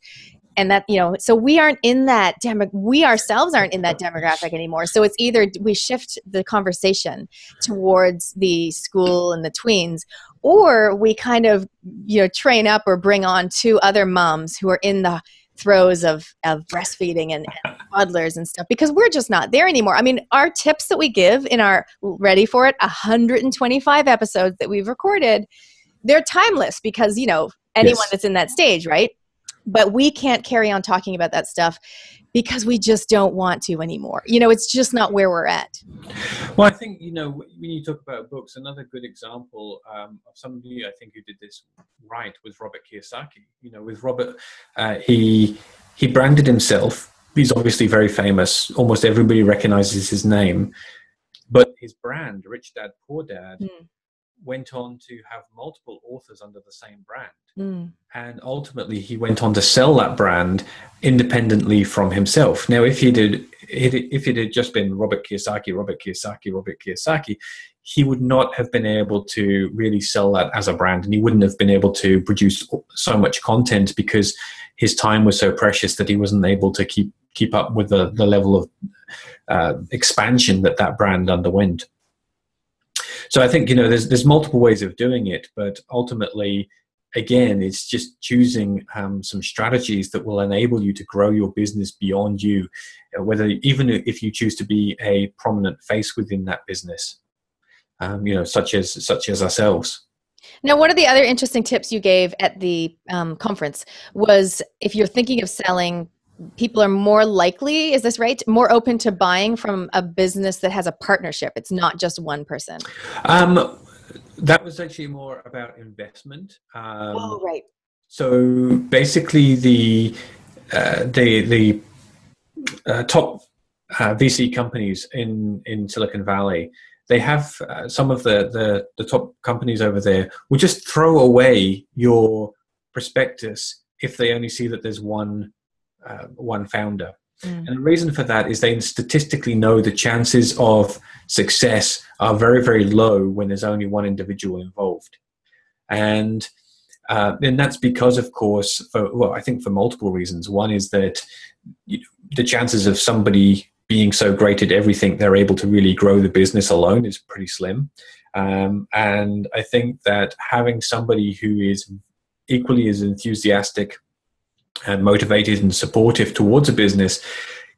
And that, so we aren't in that we ourselves aren't in that demographic anymore. So it's either we shift the conversation towards the school and the tweens, or we kind of, train up or bring on 2 other moms who are in the throes of breastfeeding and toddlers and stuff, because we're just not there anymore. I mean, our tips that we give in our, ready for it, 125 episodes that we've recorded, they're timeless because, anyone that's in that stage, right? But we can't carry on talking about that stuff because we just don't want to anymore. It's just not where we're at. Well, I think, when you talk about books, another good example of somebody I think who did this right was Robert Kiyosaki. With Robert, he branded himself. He's obviously very famous. Almost everybody recognizes his name. But his brand, Rich Dad, Poor Dad, went on to have multiple authors under the same brand. And ultimately, he went on to sell that brand independently from himself. Now, if it had just been Robert Kiyosaki, Robert Kiyosaki, Robert Kiyosaki, he would not have been able to really sell that as a brand, and he wouldn't have been able to produce so much content because his time was so precious that he wasn't able to keep up with the level of expansion that brand underwent. So I think, there's multiple ways of doing it, but ultimately, again, it's just choosing some strategies that will enable you to grow your business beyond you, even if you choose to be a prominent face within that business, such as ourselves. Now, one of the other interesting tips you gave at the conference was if you're thinking of selling, people are more likely, is this right, more open to buying from a business that has a partnership. It's not just one person. That was actually more about investment. Right. So basically, the top VC companies in Silicon Valley, they have some of the top companies over there will just throw away your prospectus if they only see that there's one founder. And the reason for that is they statistically know the chances of success are very, very low when there's only one individual involved. And that's because, of course, I think for multiple reasons. One is that the chances of somebody being so great at everything they're able to really grow the business alone is pretty slim. And I think that having somebody who is equally as enthusiastic and motivated and supportive towards a business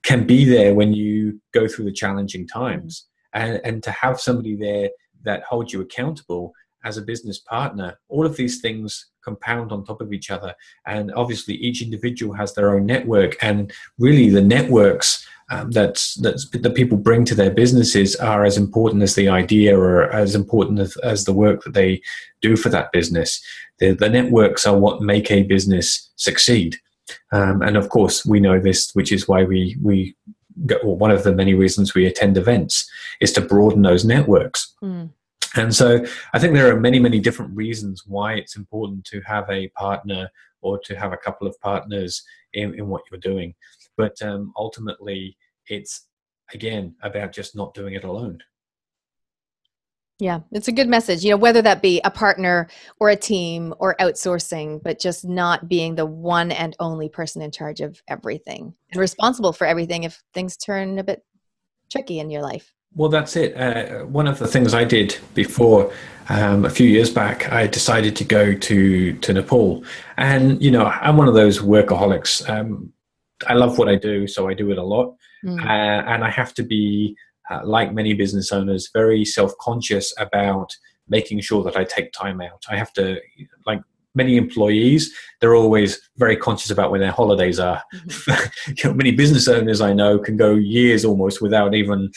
can be there when you go through the challenging times, and to have somebody there that holds you accountable as a business partner. All of these things compound on top of each other, and obviously each individual has their own network, and really the networks that people bring to their businesses are as important as the idea, or as important as the work that they do for that business. The networks are what make a business succeed. And of course, we know this, which is why we one of the many reasons we attend events is to broaden those networks. And so I think there are many, many different reasons why it's important to have a partner or to have a couple of partners in what you're doing. But ultimately, it's, again, about just not doing it alone. Yeah, it's a good message, you know, whether that be a partner or a team or outsourcing, but just not being the one and only person in charge of everything and responsible for everything if things turn a bit tricky in your life. Well, that's it. One of the things I did before, a few years back, I decided to go to Nepal, and I'm one of those workaholics. I love what I do, so I do it a lot, Mm. and I have to be, like many business owners, very self-conscious about making sure that I take time out. I have to, like many employees, they're always very conscious about when their holidays are. Many business owners I know can go years almost without even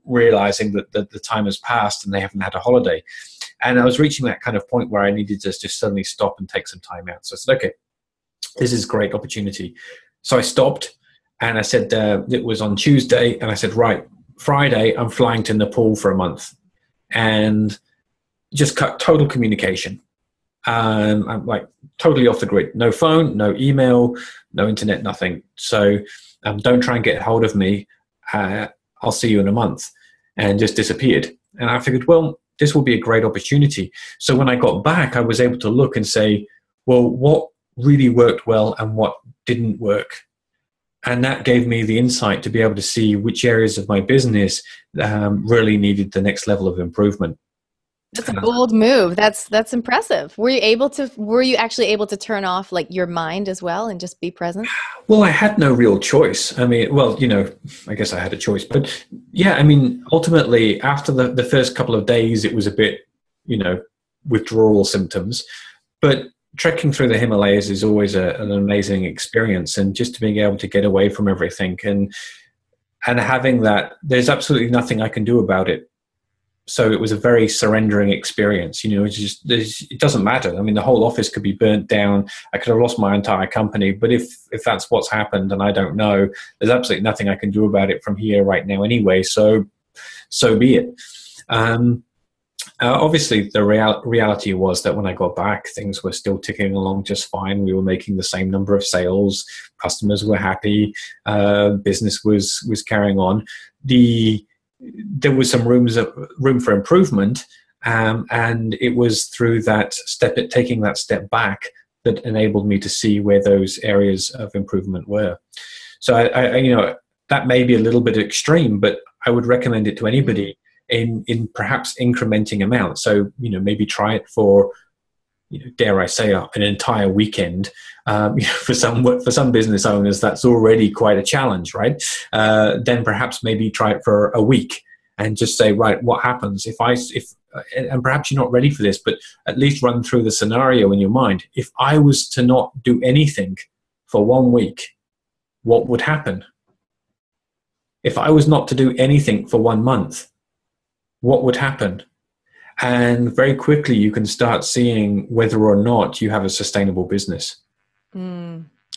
realizing that the time has passed and they haven't had a holiday. And I was reaching that kind of point where I needed to just suddenly stop and take some time out. So I said, okay, this is a great opportunity. So I stopped and I said, it was on Tuesday, and I said, right, Friday, I'm flying to Nepal for a month, and just cut total communication. I'm like totally off the grid. No phone, no email, no internet, nothing. So don't try and get hold of me. I'll see you in a month, and just disappeared. And I figured, well, this will be a great opportunity. So when I got back, I was able to look and say, well, what really worked well and what didn't work? And that gave me the insight to be able to see which areas of my business really needed the next level of improvement. That's a bold move. That's impressive. Were you actually able to turn off like your mind as well and just be present? Well, I had no real choice. I mean, well, I guess I had a choice, but yeah, I mean, ultimately after the first couple of days, it was a bit, withdrawal symptoms, but trekking through the Himalayas is always an amazing experience. And just being able to get away from everything and having that, there's absolutely nothing I can do about it. So it was a very surrendering experience. It doesn't matter. I mean, the whole office could be burnt down. I could have lost my entire company. But if that's what's happened and I don't know, there's absolutely nothing I can do about it from here right now anyway. So be it. Obviously, the reality was that when I got back, things were still ticking along just fine. We were making the same number of sales. Customers were happy. Business was carrying on. There was some room for improvement, and it was through taking that step back that enabled me to see where those areas of improvement were. So I that may be a little bit extreme, but I would recommend it to anybody in perhaps incrementing amounts. So maybe try it for, dare I say, an entire weekend. For some business owners, that's already quite a challenge, right? Then perhaps maybe try it for a week and just say, right, what happens if and perhaps you're not ready for this, but at least run through the scenario in your mind. If I was to not do anything for 1 week, what would happen? If I was not to do anything for 1 month, what would happen? And very quickly you can start seeing whether or not you have a sustainable business.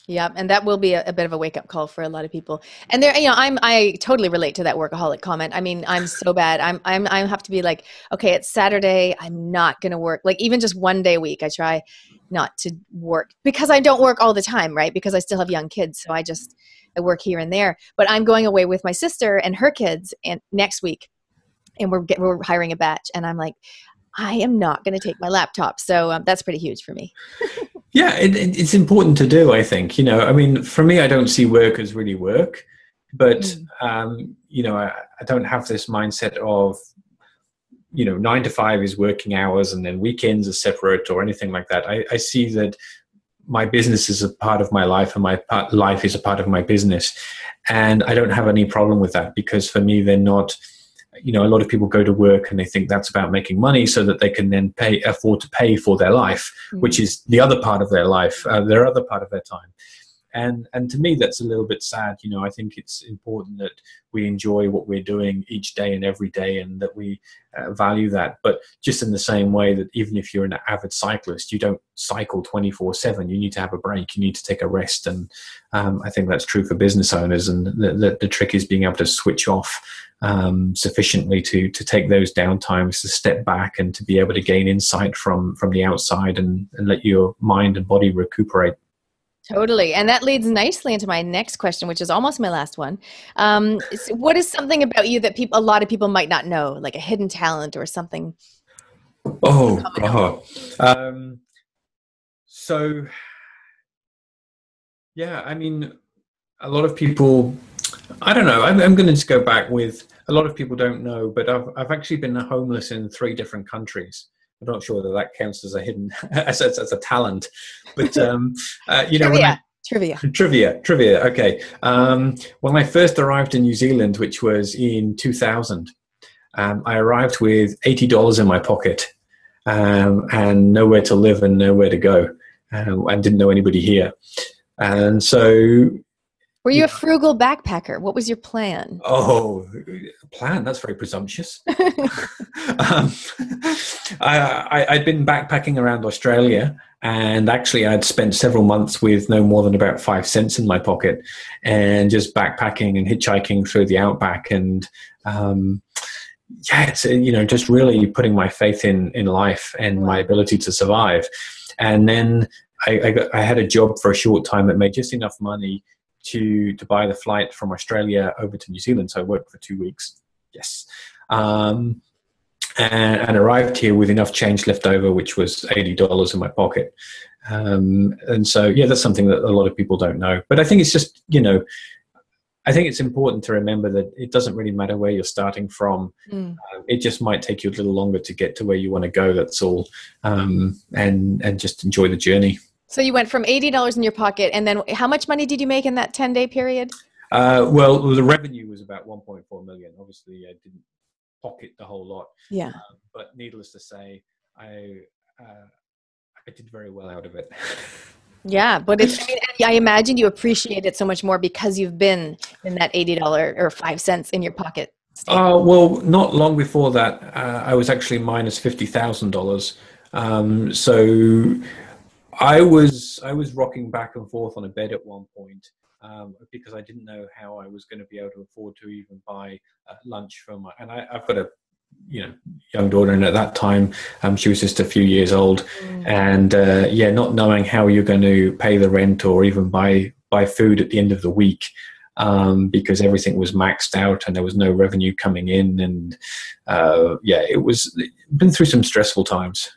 Yeah, and that will be a bit of a wake-up call for a lot of people. And there, I totally relate to that workaholic comment. I mean, I'm so bad. I have to be like, okay, it's Saturday. I'm not going to work. Like even just 1 day a week, I try not to work because I don't work all the time, right? Because I still have young kids, so I work here and there. But I'm going away with my sister and her kids and next week. And we're hiring a batch, and I'm like, I am not going to take my laptop. So that's pretty huge for me. Yeah, it's important to do, I think. I mean, for me, I don't see work as really work, but I don't have this mindset of 9 to 5 is working hours and then weekends are separate or anything like that. I see that my business is a part of my life and my life is a part of my business, and I don't have any problem with that, because for me, they're not. A lot of people go to work and they think that's about making money so that they can then afford to pay for their life, which is the other part of their life, their other part of their time. And to me, that's a little bit sad. I think it's important that we enjoy what we're doing each day and every day, and that we value that. But just in the same way that even if you're an avid cyclist, you don't cycle 24/7. You need to have a break. You need to take a rest. And I think that's true for business owners. And the trick is being able to switch off sufficiently to take those downtimes, to step back and to be able to gain insight from the outside and let your mind and body recuperate. Totally. And that leads nicely into my next question, which is almost my last one. What is something about you that a lot of people might not know, like a hidden talent or something? Oh, God. So, yeah, I mean, a lot of people, I don't know, I'm going to just go back with, a lot of people don't know, but I've actually been homeless in 3 different countries. I'm not sure that counts as a hidden, as a talent, but, you know, trivia. Okay. When I first arrived in New Zealand, which was in 2000, I arrived with $80 in my pocket, and nowhere to live and nowhere to go, and didn't know anybody here. And so, were you a frugal backpacker? What was your plan? Oh, plan? That's very presumptuous. I'd been backpacking around Australia, and actually I'd spent several months with no more than about 5 cents in my pocket, and just backpacking and hitchhiking through the outback. And yeah, it's, you know, just really putting my faith in life and my ability to survive. And then I had a job for a short time that made just enough money to buy the flight from Australia over to New Zealand. So I worked for 2 weeks. Yes. And arrived here with enough change left over, which was $80 in my pocket. And so, yeah, that's something that a lot of people don't know. But I think it's just, you know, I think it's important to remember that it doesn't really matter where you're starting from. It just might take you a little longer to get to where you want to go. That's all. And just enjoy the journey. So you went from $80 in your pocket, and then how much money did you make in that 10-day period? Well, the revenue was about 1.4 million. Obviously, I didn't pocket the whole lot. Yeah. But needless to say, I did very well out of it. Yeah, but I imagine you appreciate it so much more because you've been in that $80 or 5 cents in your pocket. Well, not long before that, I was actually minus $50,000. So I was rocking back and forth on a bed at one point, because I didn't know how I was going to be able to afford to even buy lunch for and I've got a, you know, young daughter, and at that time she was just a few years old, and yeah, not knowing how you're going to pay the rent or even buy food at the end of the week, because everything was maxed out and there was no revenue coming in, and yeah, been through some stressful times.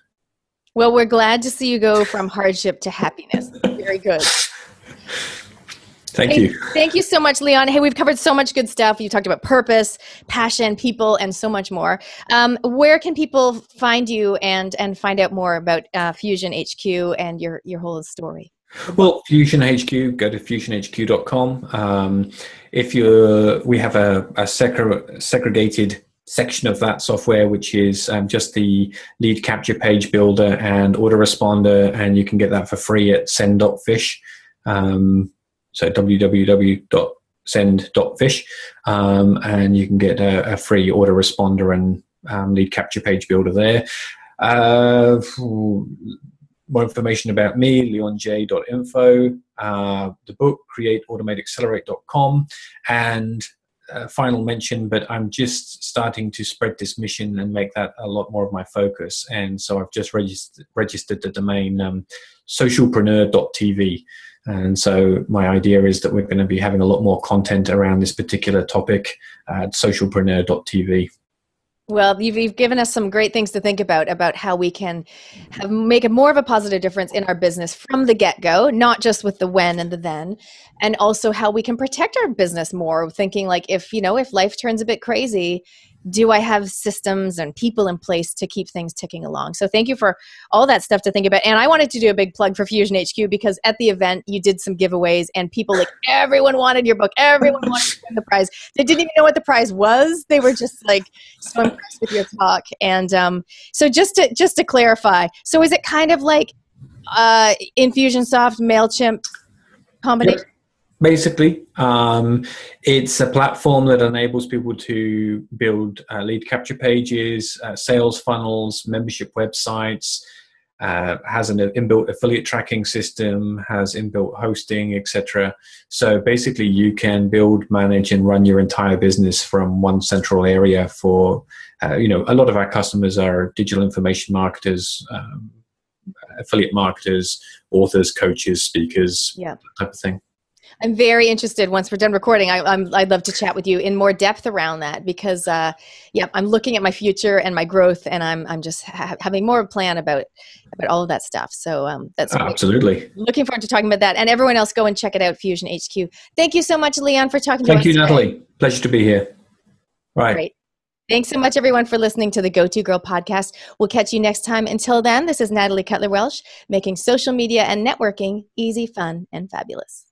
Well, we're glad to see you go from hardship to happiness. Very good. Thank you. Thank you so much, Leon. Hey, we've covered so much good stuff. You talked about purpose, passion, people, and so much more. Where can people find you and find out more about Fusion HQ and your whole story? Well, Fusion HQ, go to fusionhq.com. We have a segregated section of that software, which is just the lead capture page builder and autoresponder, and you can get that for free at send.fish. So www.send.fish, and you can get a free autoresponder and lead capture page builder there. More information about me, leonj.info, the book, createautomateaccelerate.com, and final mention, but I'm just starting to spread this mission and make that a lot more of my focus. And so I've just registered the domain socialpreneur.tv. And so my idea is that we're going to be having a lot more content around this particular topic at socialpreneur.tv. Well, you've given us some great things to think about how we can make a more of a positive difference in our business from the get-go, not just with the when and the then, and also how we can protect our business more, thinking like, if life turns a bit crazy, do I have systems and people in place to keep things ticking along? So thank you for all that stuff to think about. And I wanted to do a big plug for Fusion HQ because at the event you did some giveaways and people, like, everyone wanted your book. Everyone wanted to win the prize. They didn't even know what the prize was. They were just like so impressed with your talk. And so just to clarify, so is it kind of like Infusionsoft, MailChimp combination? Yep. Basically, it's a platform that enables people to build lead capture pages, sales funnels, membership websites, has an inbuilt affiliate tracking system, has inbuilt hosting, etc. So basically, you can build, manage, and run your entire business from one central area for, a lot of our customers are digital information marketers, affiliate marketers, authors, coaches, speakers, that type of thing. I'm very interested. Once we're done recording, I'd love to chat with you in more depth around that, because I'm looking at my future and my growth, and I'm just having more of a plan about all of that stuff. So that's absolutely looking forward to talking about that. And everyone else, go and check it out, Fusion HQ. Thank you so much, Leon, for talking to us. Thank you, Natalie. Pleasure to be here. Right. Great. Thanks so much, everyone, for listening to the Go-To Girl podcast. We'll catch you next time. Until then, this is Natalie Cutler-Welsh, making social media and networking easy, fun, and fabulous.